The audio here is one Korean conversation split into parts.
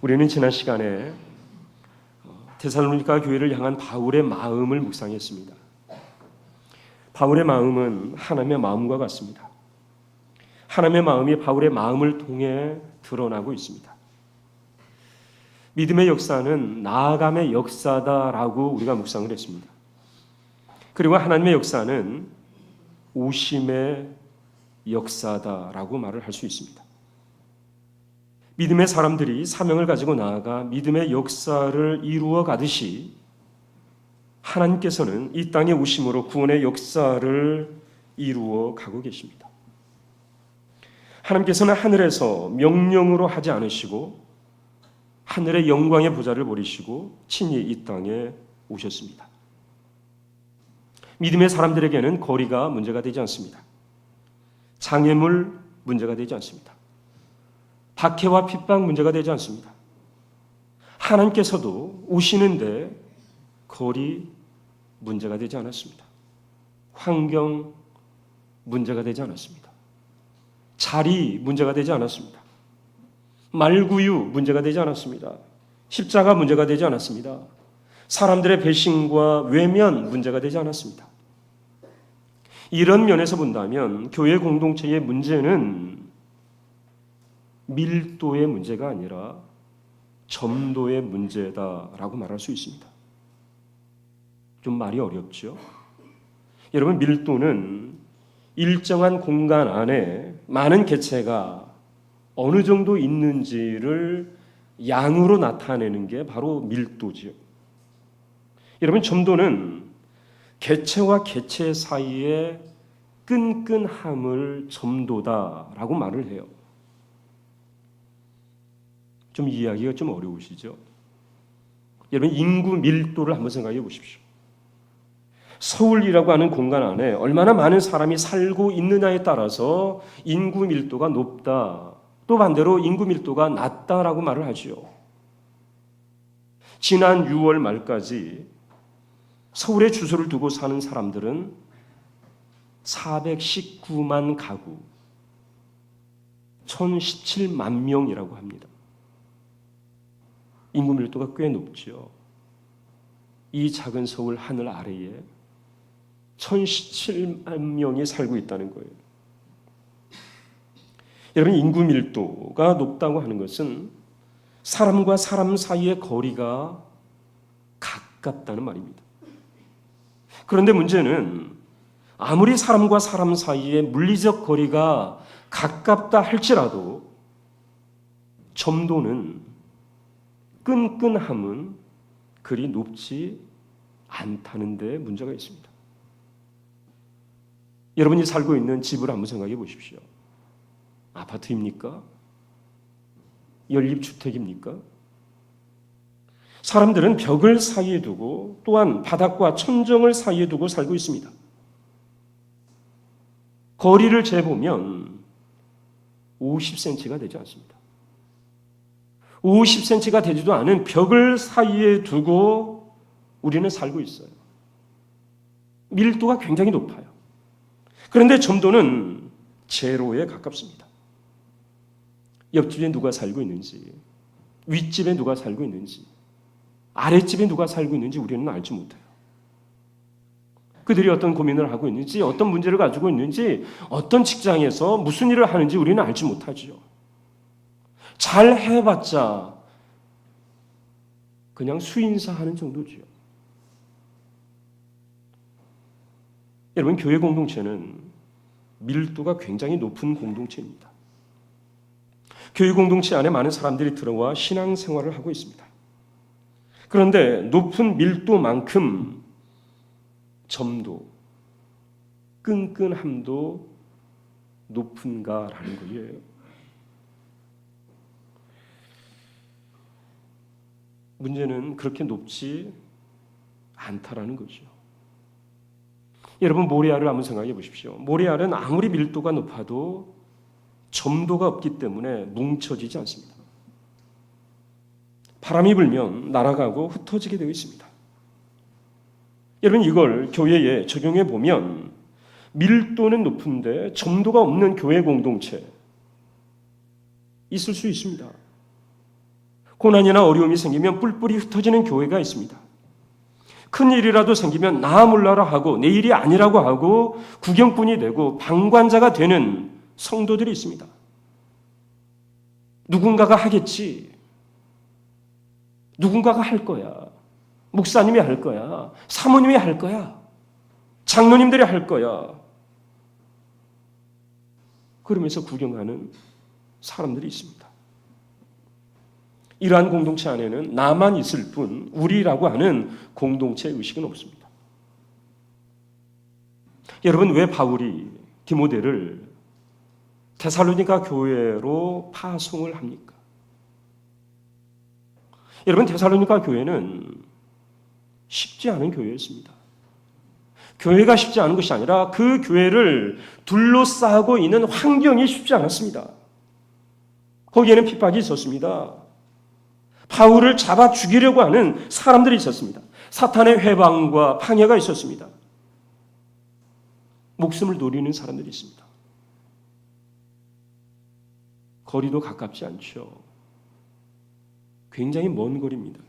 우리는 지난 시간에 데살로니가 교회를 향한 바울의 마음을 묵상했습니다. 바울의 마음은 하나님의 마음과 같습니다. 하나님의 마음이 바울의 마음을 통해 드러나고 있습니다. 믿음의 역사는 나아감의 역사다라고 우리가 묵상을 했습니다. 그리고 하나님의 역사는 오심의 역사다라고 말을 할 수 있습니다. 믿음의 사람들이 사명을 가지고 나아가 믿음의 역사를 이루어 가듯이 하나님께서는 이 땅에 오심으로 구원의 역사를 이루어 가고 계십니다. 하나님께서는 하늘에서 명령으로 하지 않으시고 하늘의 영광의 보좌를 버리시고 친히 이 땅에 오셨습니다. 믿음의 사람들에게는 거리가 문제가 되지 않습니다. 장애물 문제가 되지 않습니다. 박해와 핍박 문제가 되지 않습니다. 하나님께서도 오시는데 거리 문제가 되지 않았습니다. 환경 문제가 되지 않았습니다. 자리 문제가 되지 않았습니다. 말구유 문제가 되지 않았습니다. 십자가 문제가 되지 않았습니다. 사람들의 배신과 외면 문제가 되지 않았습니다. 이런 면에서 본다면 교회 공동체의 문제는 밀도의 문제가 아니라 점도의 문제다라고 말할 수 있습니다. 좀 말이 어렵죠? 여러분, 밀도는 일정한 공간 안에 많은 개체가 어느 정도 있는지를 양으로 나타내는 게 바로 밀도지요. 여러분, 점도는 개체와 개체 사이의 끈끈함을 점도다라고 말을 해요. 좀 이해하기가 좀 어려우시죠? 여러분, 인구 밀도를 한번 생각해 보십시오. 서울이라고 하는 공간 안에 얼마나 많은 사람이 살고 있느냐에 따라서 인구 밀도가 높다, 또 반대로 인구 밀도가 낮다라고 말을 하죠. 지난 6월 말까지 서울에 주소를 두고 사는 사람들은 419만 가구, 1017만 명이라고 합니다. 인구 밀도가 꽤 높죠. 이 작은 서울 하늘 아래에 1017만 명이 살고 있다는 거예요. 여러분, 인구 밀도가 높다고 하는 것은 사람과 사람 사이의 거리가 가깝다는 말입니다. 그런데 문제는 아무리 사람과 사람 사이의 물리적 거리가 가깝다 할지라도 점도는, 끈끈함은 그리 높지 않다는 데 문제가 있습니다. 여러분이 살고 있는 집을 한번 생각해 보십시오. 아파트입니까? 연립주택입니까? 사람들은 벽을 사이에 두고 또한 바닥과 천정을 사이에 두고 살고 있습니다. 거리를 재보면 50cm가 되지 않습니다. 50cm가 되지도 않은 벽을 사이에 두고 우리는 살고 있어요. 밀도가 굉장히 높아요. 그런데 점도는 제로에 가깝습니다. 옆집에 누가 살고 있는지, 윗집에 누가 살고 있는지, 아랫집에 누가 살고 있는지 우리는 알지 못해요. 그들이 어떤 고민을 하고 있는지, 어떤 문제를 가지고 있는지, 어떤 직장에서 무슨 일을 하는지 우리는 알지 못하죠. 잘 해봤자 그냥 수인사하는 정도지요. 여러분, 교회 공동체는 밀도가 굉장히 높은 공동체입니다. 교회 공동체 안에 많은 사람들이 들어와 신앙생활을 하고 있습니다. 그런데 높은 밀도만큼 점도, 끈끈함도 높은가라는 거예요. 문제는 그렇게 높지 않다라는 거죠. 여러분, 모래알을 한번 생각해 보십시오. 모래알은 아무리 밀도가 높아도 점도가 없기 때문에 뭉쳐지지 않습니다. 바람이 불면 날아가고 흩어지게 되어 있습니다. 여러분, 이걸 교회에 적용해 보면 밀도는 높은데 점도가 없는 교회 공동체 있을 수 있습니다. 고난이나 어려움이 생기면 뿔뿔이 흩어지는 교회가 있습니다. 큰 일이라도 생기면 나 몰라라 하고 내 일이 아니라고 하고 구경꾼이 되고 방관자가 되는 성도들이 있습니다. 누군가가 하겠지. 누군가가 할 거야. 목사님이 할 거야. 사모님이 할 거야. 장로님들이 할 거야. 그러면서 구경하는 사람들이 있습니다. 이러한 공동체 안에는 나만 있을 뿐 우리라고 하는 공동체 의식은 없습니다. 여러분, 왜 바울이 디모데를 데살로니가 교회로 파송을 합니까? 여러분, 데살로니가 교회는 쉽지 않은 교회였습니다. 교회가 쉽지 않은 것이 아니라 그 교회를 둘러싸고 있는 환경이 쉽지 않았습니다. 거기에는 핍박이 있었습니다. 바울을 잡아 죽이려고 하는 사람들이 있었습니다. 사탄의 회방과 방해가 있었습니다. 목숨을 노리는 사람들이 있습니다. 거리도 가깝지 않죠. 굉장히 먼 거리입니다.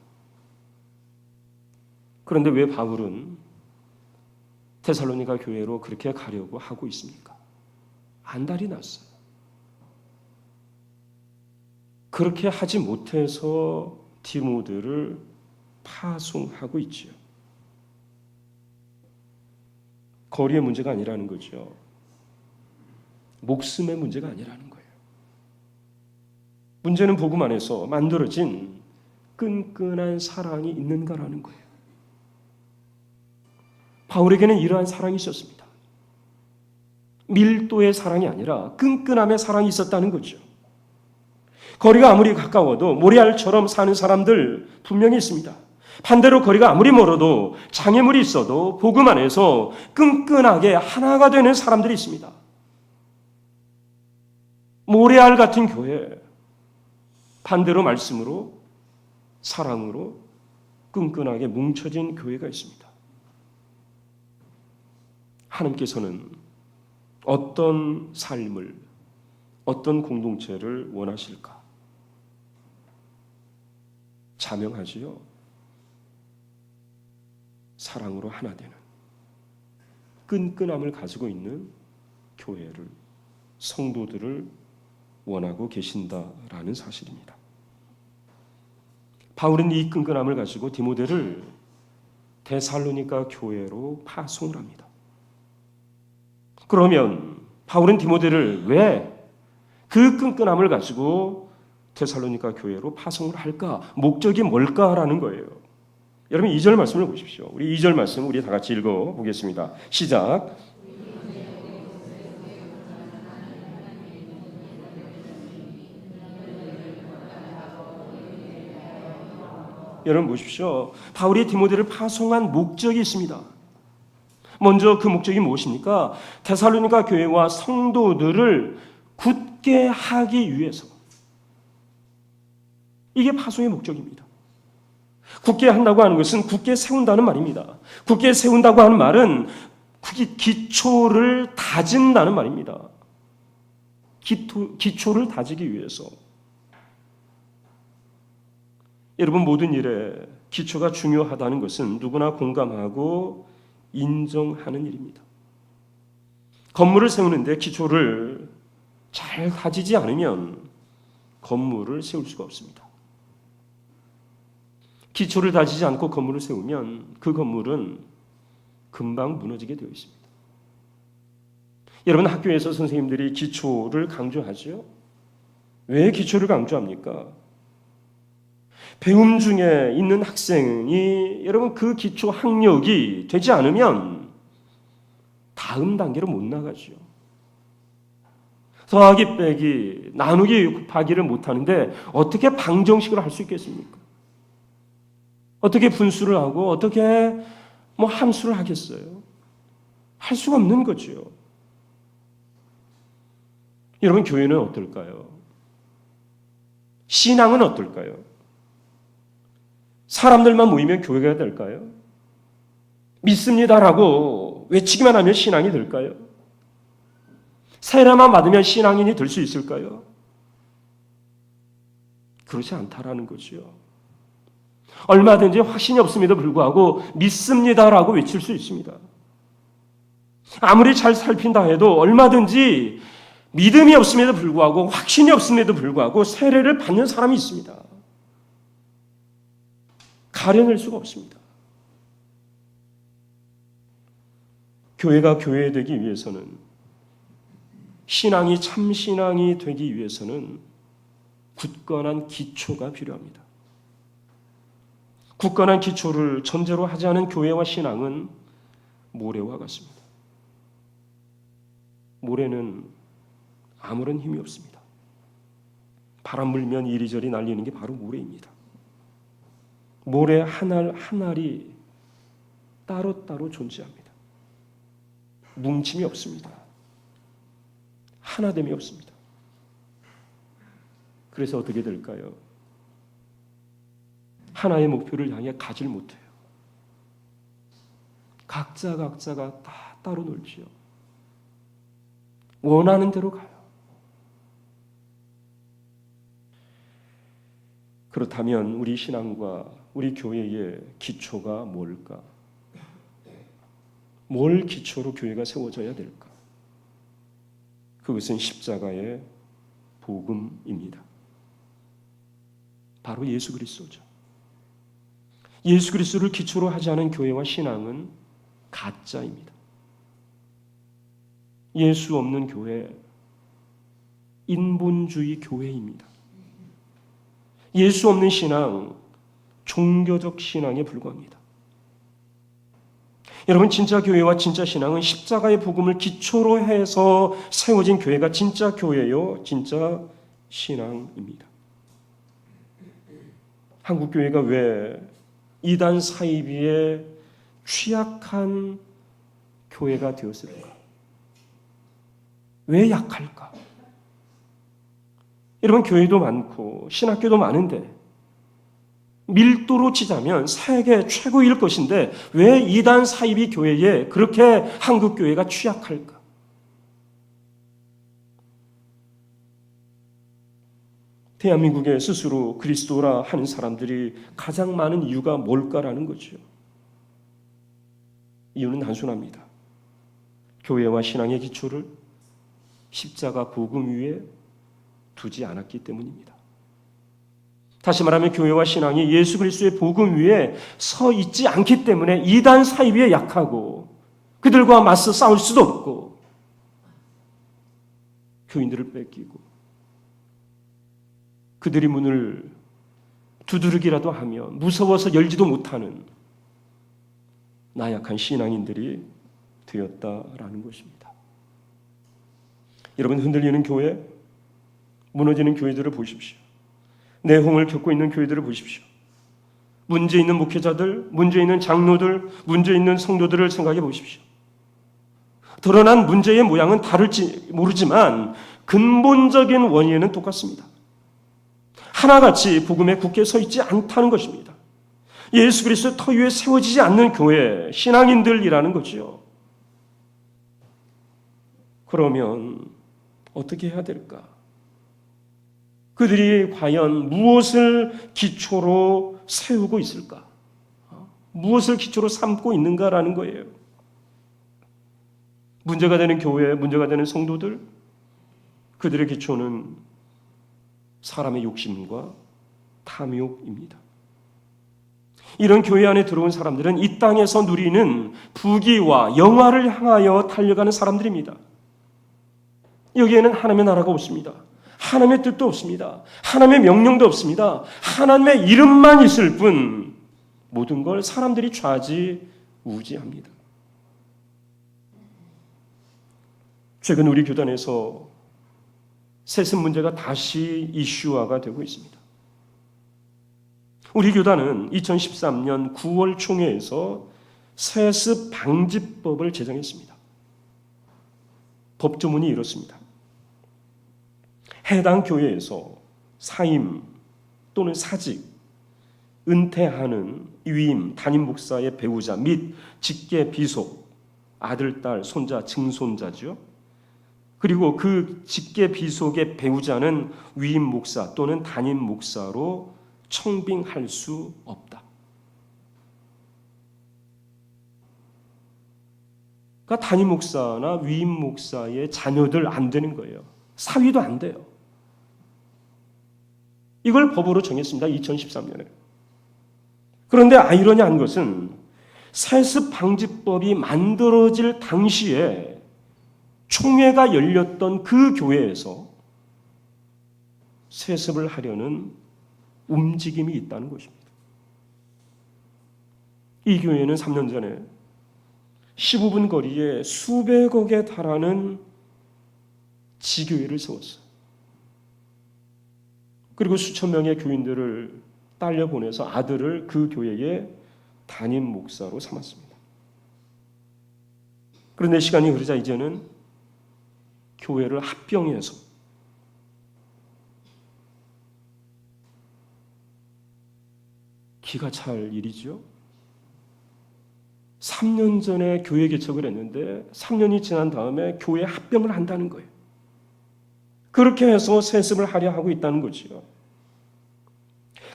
그런데 왜 바울은 데살로니가 교회로 그렇게 가려고 하고 있습니까? 안달이 났어요. 그렇게 하지 못해서 디모데를 파송하고 있지요. 거리의 문제가 아니라는 거죠. 목숨의 문제가 아니라는 거예요. 문제는 복음 안에서 만들어진 끈끈한 사랑이 있는가라는 거예요. 바울에게는 이러한 사랑이 있었습니다. 밀도의 사랑이 아니라 끈끈함의 사랑이 있었다는 거죠. 거리가 아무리 가까워도 모리알처럼 사는 사람들 분명히 있습니다. 반대로 거리가 아무리 멀어도 장애물이 있어도 복음 안에서 끈끈하게 하나가 되는 사람들이 있습니다. 모리알 같은 교회, 반대로 말씀으로 사랑으로 끈끈하게 뭉쳐진 교회가 있습니다. 하나님께서는 어떤 삶을, 어떤 공동체를 원하실까? 자명하지요. 사랑으로 하나 되는 끈끈함을 가지고 있는 교회를, 성도들을 원하고 계신다라는 사실입니다. 바울은 이 끈끈함을 가지고 디모데를 데살로니가 교회로 파송을 합니다. 그러면 바울은 디모데를 왜 그 끈끈함을 가지고 데살로니가 교회로 파송을 할까? 목적이 뭘까라는 거예요. 여러분 2절 말씀을 보십시오. 우리 2절 말씀 우리 다 같이 읽어보겠습니다. 시작. 여러분 보십시오. 바울이 디모데를 파송한 목적이 있습니다. 먼저 그 목적이 무엇입니까? 데살로니가 교회와 성도들을 굳게 하기 위해서. 이게 파송의 목적입니다. 굳게 한다고 하는 것은 굳게 세운다는 말입니다. 굳게 세운다고 하는 말은 기초를 다진다는 말입니다. 기초를 다지기 위해서. 여러분 모든 일에 기초가 중요하다는 것은 누구나 공감하고 인정하는 일입니다. 건물을 세우는데 기초를 잘 다지지 않으면 건물을 세울 수가 없습니다. 기초를 다지지 않고 건물을 세우면 그 건물은 금방 무너지게 되어 있습니다. 여러분 학교에서 선생님들이 기초를 강조하죠. 왜 기초를 강조합니까? 배움 중에 있는 학생이 여러분 그 기초 학력이 되지 않으면 다음 단계로 못 나가죠. 더하기 빼기 나누기 곱하기를 못하는데 어떻게 방정식을 할 수 있겠습니까? 어떻게 분수를 하고 어떻게 함수를 하겠어요? 할 수가 없는 거죠. 여러분 교회는 어떨까요? 신앙은 어떨까요? 사람들만 모이면 교회가 될까요? 믿습니다라고 외치기만 하면 신앙이 될까요? 세례만 받으면 신앙인이 될 수 있을까요? 그렇지 않다라는 거죠. 얼마든지 확신이 없음에도 불구하고 믿습니다라고 외칠 수 있습니다. 아무리 잘 살핀다 해도 얼마든지 믿음이 없음에도 불구하고 확신이 없음에도 불구하고 세례를 받는 사람이 있습니다. 가려낼 수가 없습니다. 교회가 교회되기 위해서는, 신앙이 참 신앙이 되기 위해서는 굳건한 기초가 필요합니다. 굳건한 기초를 전제로 하지 않은 교회와 신앙은 모래와 같습니다. 모래는 아무런 힘이 없습니다. 바람 불면 이리저리 날리는 게 바로 모래입니다. 모래 한 알 한 알이 따로따로 존재합니다. 뭉침이 없습니다. 하나됨이 없습니다. 그래서 어떻게 될까요? 하나의 목표를 향해 가질 못해요. 각자가 다 따로 놀지요. 원하는 대로 가요. 그렇다면 우리 신앙과 우리 교회의 기초가 뭘까? 뭘 기초로 교회가 세워져야 될까? 그것은 십자가의 복음입니다. 바로 예수 그리스도죠. 예수 그리스도를 기초로 하지 않은 교회와 신앙은 가짜입니다. 예수 없는 교회, 인본주의 교회입니다. 예수 없는 신앙, 종교적 신앙에 불과합니다. 여러분, 진짜 교회와 진짜 신앙은 십자가의 복음을 기초로 해서 세워진 교회가 진짜 교회요, 진짜 신앙입니다. 한국 교회가 왜 이단 사이비에 취약한 교회가 되었을까? 왜 약할까? 여러분, 교회도 많고 신학교도 많은데 밀도로 치자면 세계 최고일 것인데 왜 이단 사이비 교회에 그렇게 한국 교회가 취약할까? 대한민국에 스스로 그리스도라 하는 사람들이 가장 많은 이유가 뭘까라는 거죠. 이유는 단순합니다. 교회와 신앙의 기초를 십자가 복음 위에 두지 않았기 때문입니다. 다시 말하면 교회와 신앙이 예수 그리스도의 복음 위에 서 있지 않기 때문에 이단 사이비에 약하고 그들과 맞서 싸울 수도 없고 교인들을 뺏기고 그들이 문을 두드리기라도 하면 무서워서 열지도 못하는 나약한 신앙인들이 되었다라는 것입니다. 여러분, 흔들리는 교회, 무너지는 교회들을 보십시오. 내홍을 겪고 있는 교회들을 보십시오. 문제 있는 목회자들, 문제 있는 장로들, 문제 있는 성도들을 생각해 보십시오. 드러난 문제의 모양은 다를지 모르지만 근본적인 원인은 똑같습니다. 하나같이 복음에 굳게 서 있지 않다는 것입니다. 예수 그리스도 터 위에 세워지지 않는 교회, 신앙인들이라는 거죠. 그러면 어떻게 해야 될까? 그들이 과연 무엇을 기초로 세우고 있을까? 무엇을 기초로 삼고 있는가라는 거예요. 문제가 되는 교회, 문제가 되는 성도들, 그들의 기초는 사람의 욕심과 탐욕입니다. 이런 교회 안에 들어온 사람들은 이 땅에서 누리는 부귀와 영화를 향하여 달려가는 사람들입니다. 여기에는 하나님의 나라가 없습니다. 하나님의 뜻도 없습니다. 하나님의 명령도 없습니다. 하나님의 이름만 있을 뿐 모든 걸 사람들이 좌지우지합니다. 최근 우리 교단에서 세습 문제가 다시 이슈화가 되고 있습니다. 우리 교단은 2013년 9월 총회에서 세습 방지법을 제정했습니다. 법조문이 이렇습니다. 해당 교회에서 사임 또는 사직, 은퇴하는 위임, 담임 목사의 배우자 및 직계 비속, 아들, 딸, 손자, 증손자죠. 그리고 그 직계 비속의 배우자는 위임 목사 또는 담임 목사로 청빙할 수 없다. 그러니까 담임 목사나 위임 목사의 자녀들 안 되는 거예요. 사위도 안 돼요. 이걸 법으로 정했습니다. 2013년에. 그런데 아이러니한 것은 세습 방지법이 만들어질 당시에 총회가 열렸던 그 교회에서 세습을 하려는 움직임이 있다는 것입니다. 이 교회는 3년 전에 15분 거리에 수백억에 달하는 지교회를 세웠어요. 그리고 수천 명의 교인들을 딸려 보내서 아들을 그 교회의 담임 목사로 삼았습니다. 그런데 시간이 흐르자 이제는 교회를 합병해서 기가 찰 일이죠. 3년 전에 교회 개척을 했는데 3년이 지난 다음에 교회 합병을 한다는 거예요. 그렇게 해서 세습을 하려 하고 있다는 거지요.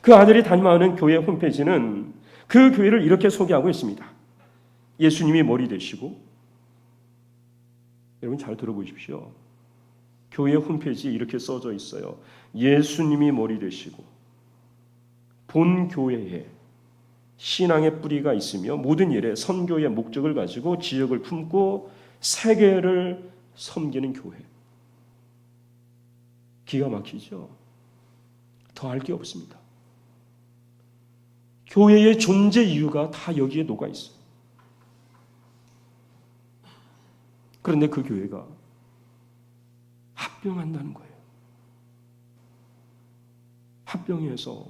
그 아들이 담임하는 교회 홈페이지는 그 교회를 이렇게 소개하고 있습니다. 예수님이 머리 되시고, 여러분 잘 들어보십시오. 교회 홈페이지에 이렇게 써져 있어요. 예수님이 머리 되시고 본 교회에 신앙의 뿌리가 있으며 모든 일에 선교의 목적을 가지고 지역을 품고 세계를 섬기는 교회. 기가 막히죠. 더 할 게 없습니다. 교회의 존재 이유가 다 여기에 녹아 있어요. 그런데 그 교회가 합병한다는 거예요. 합병해서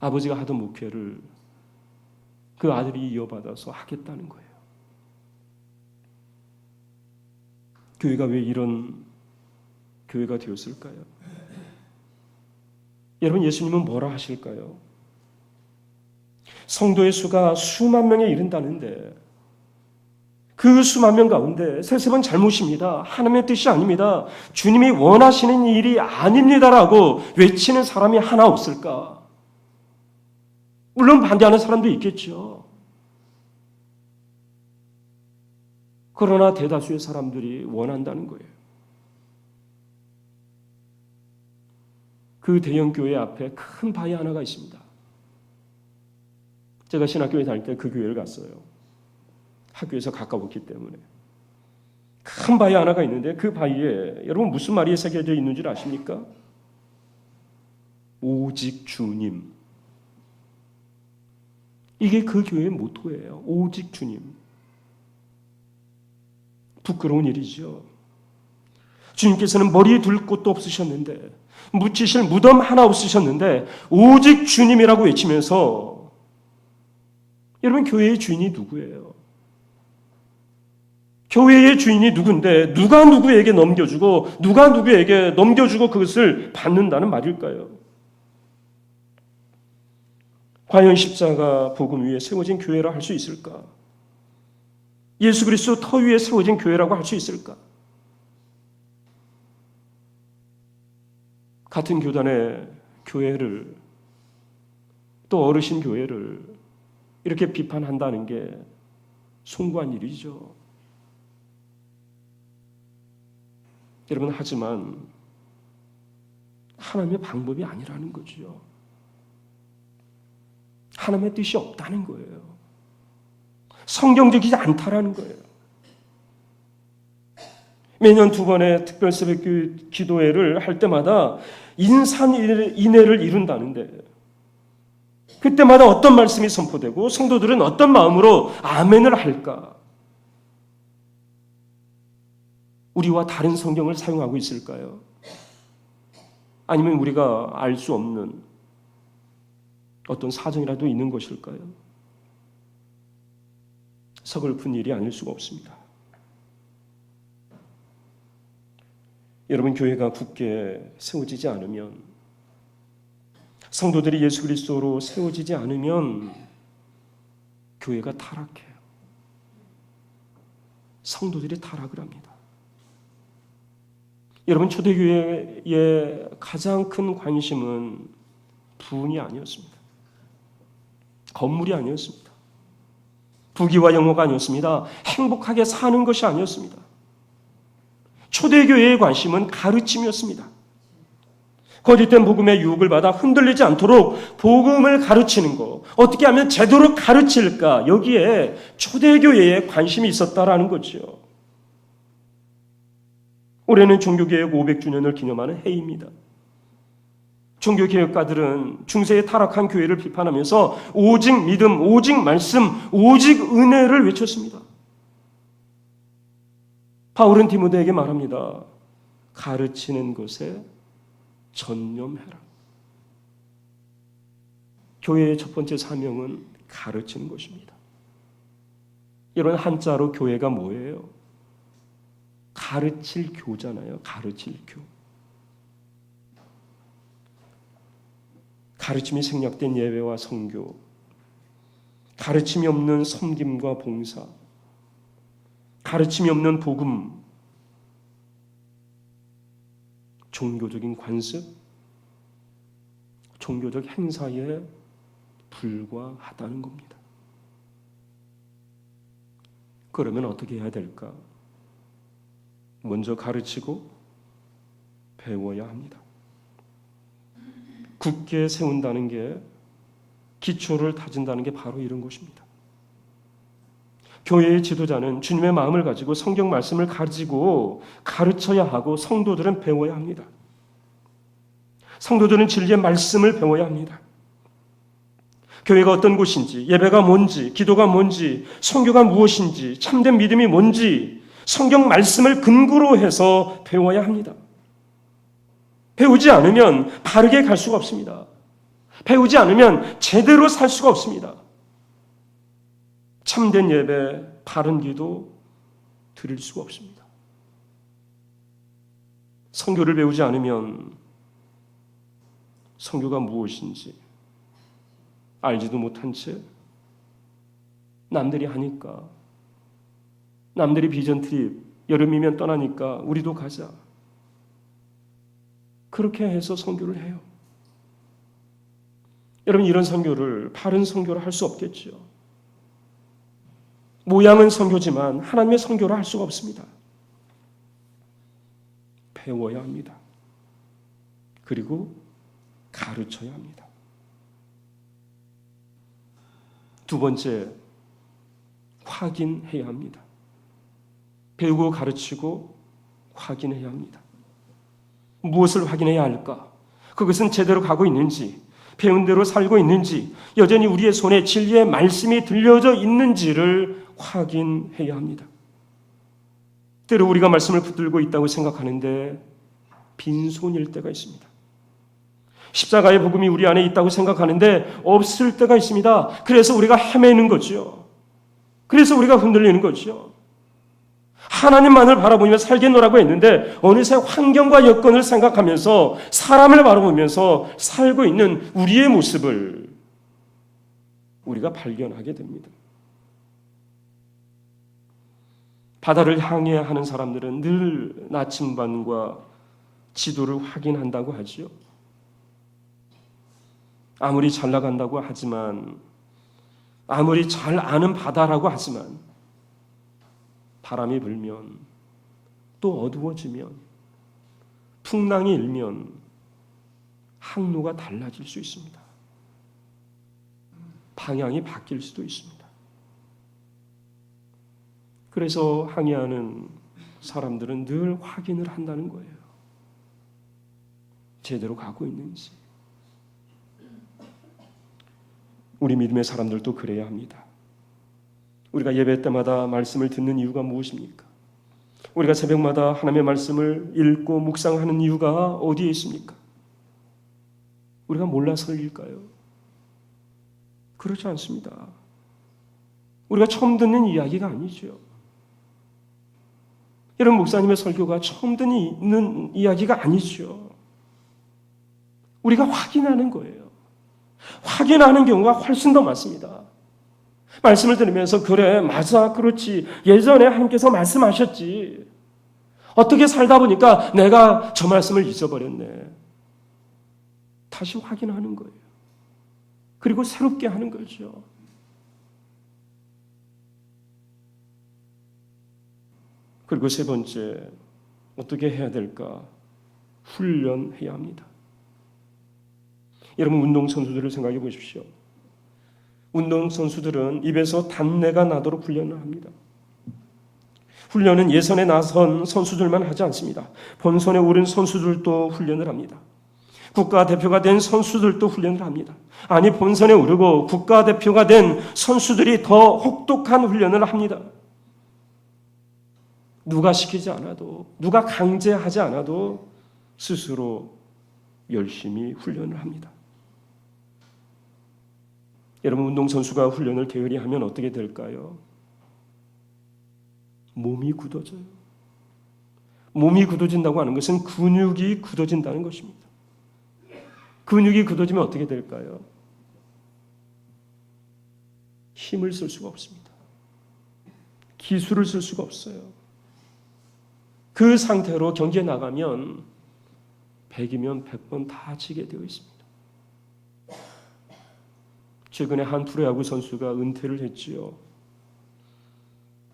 아버지가 하던 목회를 그 아들이 이어받아서 하겠다는 거예요. 교회가 왜 이런 교회가 되었을까요? 여러분, 예수님은 뭐라 하실까요? 성도의 수가 수만 명에 이른다는데 그 수만 명 가운데 세습은 잘못입니다. 하나님의 뜻이 아닙니다. 주님이 원하시는 일이 아닙니다라고 외치는 사람이 하나 없을까? 물론 반대하는 사람도 있겠죠. 그러나 대다수의 사람들이 원한다는 거예요. 그 대형 교회 앞에 큰 바위 하나가 있습니다. 제가 신학교에 다닐 때 그 교회를 갔어요. 학교에서 가까웠기 때문에. 큰 바위 하나가 있는데 그 바위에 여러분 무슨 말이 새겨져 있는 줄 아십니까? 오직 주님. 이게 그 교회의 모토예요. 오직 주님. 부끄러운 일이죠. 주님께서는 머리에 둘 곳도 없으셨는데 묻히실 무덤 하나 없으셨는데 오직 주님이라고 외치면서 여러분 교회의 주인이 누구예요? 교회의 주인이 누군데 누가 누구에게 넘겨주고 누가 누구에게 넘겨주고 그것을 받는다는 말일까요? 과연 십자가 복음 위에 세워진 교회라 할 수 있을까? 예수 그리스도 터 위에 세워진 교회라고 할 수 있을까? 같은 교단의 교회를 또 어르신 교회를 이렇게 비판한다는 게 숭고한 일이죠. 여러분, 하지만 하나님의 방법이 아니라는 거죠. 하나님의 뜻이 없다는 거예요. 성경적이지 않다라는 거예요. 매년 2번의 특별 새벽 기도회를 할 때마다 인산인해를 이룬다는데 그때마다 어떤 말씀이 선포되고 성도들은 어떤 마음으로 아멘을 할까? 우리와 다른 성경을 사용하고 있을까요? 아니면 우리가 알 수 없는 어떤 사정이라도 있는 것일까요? 서글픈 일이 아닐 수가 없습니다. 여러분, 교회가 굳게 세워지지 않으면, 성도들이 예수 그리스도로 세워지지 않으면 교회가 타락해요. 성도들이 타락을 합니다. 여러분, 초대교회의 가장 큰 관심은 부흥이 아니었습니다. 건물이 아니었습니다. 부귀와 영화가 아니었습니다. 행복하게 사는 것이 아니었습니다. 초대교회의 관심은 가르침이었습니다. 거짓된 복음의 유혹을 받아 흔들리지 않도록 복음을 가르치는 것, 어떻게 하면 제대로 가르칠까, 여기에 초대교회에 관심이 있었다라는 거죠. 올해는 종교개혁 500주년을 기념하는 해입니다. 종교개혁가들은 중세에 타락한 교회를 비판하면서 오직 믿음, 오직 말씀, 오직 은혜를 외쳤습니다. 바울은 디모데에게 말합니다. 가르치는 것에 전념해라. 교회의 첫 번째 사명은 가르치는 것입니다. 이런 한자로 교회가 뭐예요? 가르칠 교잖아요. 가르칠 교. 가르침이 생략된 예배와 선교, 가르침이 없는 섬김과 봉사, 가르침이 없는 복음, 종교적인 관습, 종교적 행사에 불과하다는 겁니다. 그러면 어떻게 해야 될까? 먼저 가르치고 배워야 합니다. 굳게 세운다는 게, 기초를 다진다는 게 바로 이런 것입니다. 교회의 지도자는 주님의 마음을 가지고 성경 말씀을 가지고 가르쳐야 하고, 성도들은 배워야 합니다. 성도들은 진리의 말씀을 배워야 합니다. 교회가 어떤 곳인지, 예배가 뭔지, 기도가 뭔지, 선교가 무엇인지, 참된 믿음이 뭔지 성경 말씀을 근거로 해서 배워야 합니다. 배우지 않으면 바르게 갈 수가 없습니다. 배우지 않으면 제대로 살 수가 없습니다. 참된 예배, 바른 기도 드릴 수가 없습니다. 선교를 배우지 않으면 선교가 무엇인지 알지도 못한 채 남들이 하니까, 남들이 비전 트립 여름이면 떠나니까 우리도 가자, 그렇게 해서 선교를 해요. 여러분, 이런 선교를, 바른 선교를 할 수 없겠죠. 모양은 선교지만 하나님의 선교를 할 수가 없습니다. 배워야 합니다. 그리고 가르쳐야 합니다. 두 번째, 확인해야 합니다. 배우고 가르치고 확인해야 합니다. 무엇을 확인해야 할까? 그것은 제대로 가고 있는지, 배운 대로 살고 있는지, 여전히 우리의 손에 진리의 말씀이 들려져 있는지를 확인해야 합니다. 때로 우리가 말씀을 붙들고 있다고 생각하는데 빈손일 때가 있습니다. 십자가의 복음이 우리 안에 있다고 생각하는데 없을 때가 있습니다. 그래서 우리가 헤매는 거죠. 그래서 우리가 흔들리는 거죠. 하나님만을 바라보며 살겠노라고 했는데 어느새 환경과 여건을 생각하면서 사람을 바라보면서 살고 있는 우리의 모습을 우리가 발견하게 됩니다. 바다를 향해 하는 사람들은 늘 나침반과 지도를 확인한다고 하죠. 아무리 잘 나간다고 하지만, 아무리 잘 아는 바다라고 하지만, 바람이 불면, 또 어두워지면, 풍랑이 일면 항로가 달라질 수 있습니다. 방향이 바뀔 수도 있습니다. 그래서 항해하는 사람들은 늘 확인을 한다는 거예요. 제대로 가고 있는지. 우리 믿음의 사람들도 그래야 합니다. 우리가 예배 때마다 말씀을 듣는 이유가 무엇입니까? 우리가 새벽마다 하나님의 말씀을 읽고 묵상하는 이유가 어디에 있습니까? 우리가 몰라서일까요? 그렇지 않습니다. 우리가 처음 듣는 이야기가 아니죠. 여러분, 목사님의 설교가 처음 듣는 이야기가 아니죠. 우리가 확인하는 거예요. 확인하는 경우가 훨씬 더 많습니다. 말씀을 들으면서 그래, 맞아, 그렇지. 예전에 하나님께서 말씀하셨지. 어떻게 살다 보니까 내가 저 말씀을 잊어버렸네. 다시 확인하는 거예요. 그리고 새롭게 하는 거죠. 그리고 세 번째, 어떻게 해야 될까? 훈련해야 합니다. 여러분, 운동선수들을 생각해 보십시오. 운동선수들은 입에서 단내가 나도록 훈련을 합니다. 훈련은 예선에 나선 선수들만 하지 않습니다. 본선에 오른 선수들도 훈련을 합니다. 국가대표가 된 선수들도 훈련을 합니다. 아니, 본선에 오르고 국가대표가 된 선수들이 더 혹독한 훈련을 합니다. 누가 시키지 않아도, 누가 강제하지 않아도 스스로 열심히 훈련을 합니다. 여러분, 운동선수가 훈련을 게을리 하면 어떻게 될까요? 몸이 굳어져요. 몸이 굳어진다고 하는 것은 근육이 굳어진다는 것입니다. 근육이 굳어지면 어떻게 될까요? 힘을 쓸 수가 없습니다. 기술을 쓸 수가 없어요. 그 상태로 경기에 나가면 100이면 100번 다 지게 되어 있습니다. 최근에 한 프로야구 선수가 은퇴를 했지요.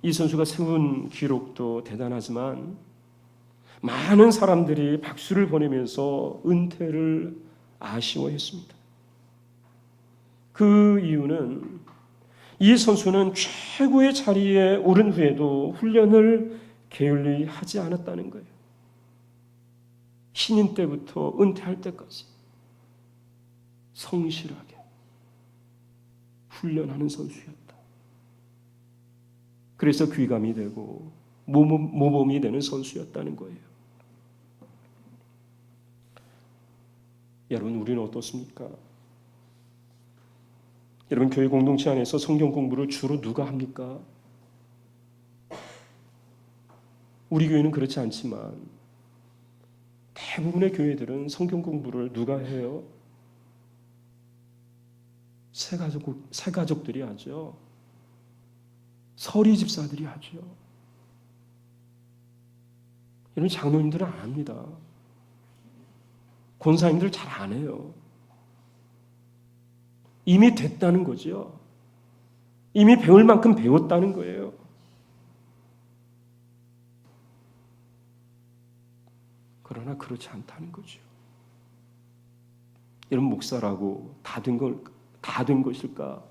이 선수가 세운 기록도 대단하지만 많은 사람들이 박수를 보내면서 은퇴를 아쉬워했습니다. 그 이유는 이 선수는 최고의 자리에 오른 후에도 훈련을 게을리 하지 않았다는 거예요. 신인 때부터 은퇴할 때까지 성실하게 훈련하는 선수였다. 그래서 귀감이 되고 모범이 되는 선수였다는 거예요. 여러분, 우리는 어떻습니까? 여러분, 교회 공동체 안에서 성경 공부를 주로 누가 합니까? 우리 교회는 그렇지 않지만 대부분의 교회들은 성경 공부를 누가 해요? 새가족들이 하죠. 서리 집사들이 하죠. 이런 장로님들은 안 합니다. 권사님들 잘 안 해요. 이미 됐다는 거죠. 이미 배울 만큼 배웠다는 거예요. 그러나 그렇지 않다는 거죠. 이런 목사라고 다 된 것일까?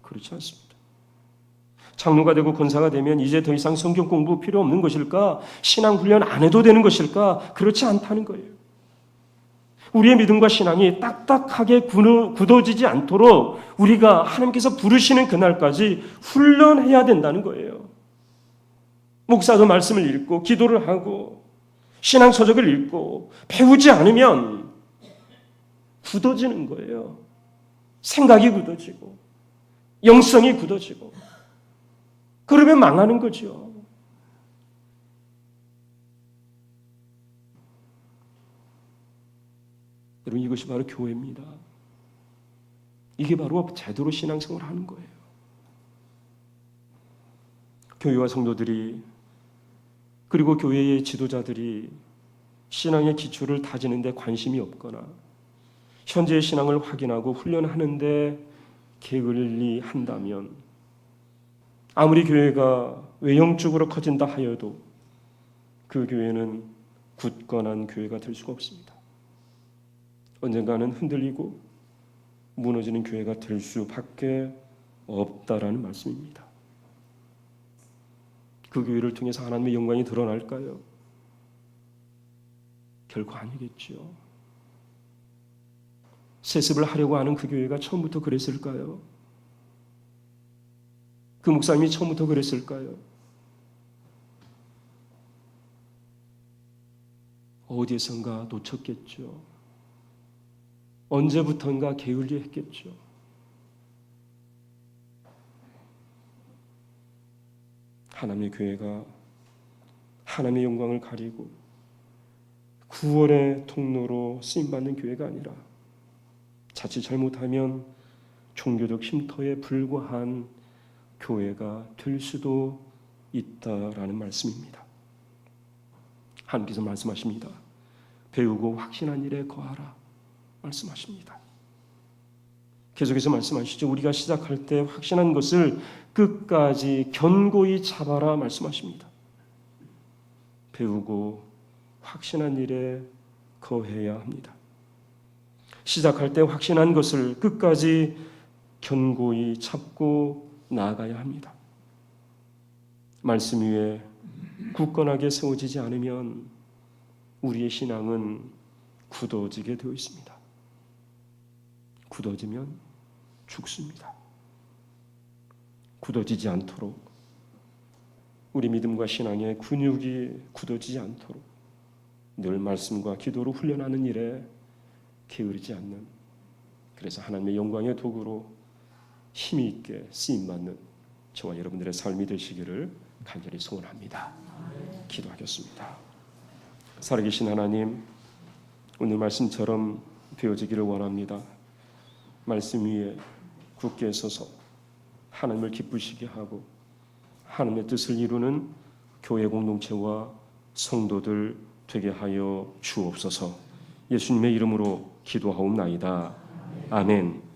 그렇지 않습니다. 장로가 되고 권사가 되면 이제 더 이상 성경 공부 필요 없는 것일까? 신앙 훈련 안 해도 되는 것일까? 그렇지 않다는 거예요. 우리의 믿음과 신앙이 딱딱하게 굳어지지 않도록 우리가 하나님께서 부르시는 그날까지 훈련해야 된다는 거예요. 목사도 말씀을 읽고 기도를 하고 신앙 서적을 읽고 배우지 않으면 굳어지는 거예요. 생각이 굳어지고 영성이 굳어지고 그러면 망하는 거죠. 여러분, 이것이 바로 교회입니다. 이게 바로 제대로 신앙생활을 하는 거예요. 교회와 성도들이 그리고 교회의 지도자들이 신앙의 기초를 다지는 데 관심이 없거나 현재의 신앙을 확인하고 훈련하는데 게을리 한다면 아무리 교회가 외형적으로 커진다 하여도 그 교회는 굳건한 교회가 될 수가 없습니다. 언젠가는 흔들리고 무너지는 교회가 될 수밖에 없다라는 말씀입니다. 그 교회를 통해서 하나님의 영광이 드러날까요? 결코 아니겠죠. 세습을 하려고 하는 그 교회가 처음부터 그랬을까요? 그 목사님이 처음부터 그랬을까요? 어디에선가 놓쳤겠죠. 언제부턴가 게을리 했겠죠. 하나님의 교회가 하나님의 영광을 가리고 구원의 통로로 쓰임받는 교회가 아니라 자칫 잘못하면 종교적 쉼터에 불과한 교회가 될 수도 있다라는 말씀입니다. 하나님께서 말씀하십니다. 배우고 확신한 일에 거하라 말씀하십니다. 계속해서 말씀하시죠. 우리가 시작할 때 확신한 것을 끝까지 견고히 잡아라 말씀하십니다. 배우고 확신한 일에 거해야 합니다. 시작할 때 확신한 것을 끝까지 견고히 잡고 나아가야 합니다. 말씀 위에 굳건하게 세워지지 않으면 우리의 신앙은 굳어지게 되어 있습니다. 굳어지면 죽습니다. 굳어지지 않도록 우리 믿음과 신앙의 근육이 굳어지지 않도록 늘 말씀과 기도로 훈련하는 일에 게으르지 않는, 그래서 하나님의 영광의 도구로 힘이 있게 쓰임받는 저와 여러분들의 삶이 되시기를 간절히 소원합니다. 기도하겠습니다. 살아계신 하나님, 오늘 말씀처럼 되어지기를 원합니다. 말씀 위에 굳게 서서 하나님을 기쁘시게 하고 하나님의 뜻을 이루는 교회 공동체와 성도들 되게 하여 주옵소서. 예수님의 이름으로 기도하옵나이다. 아멘.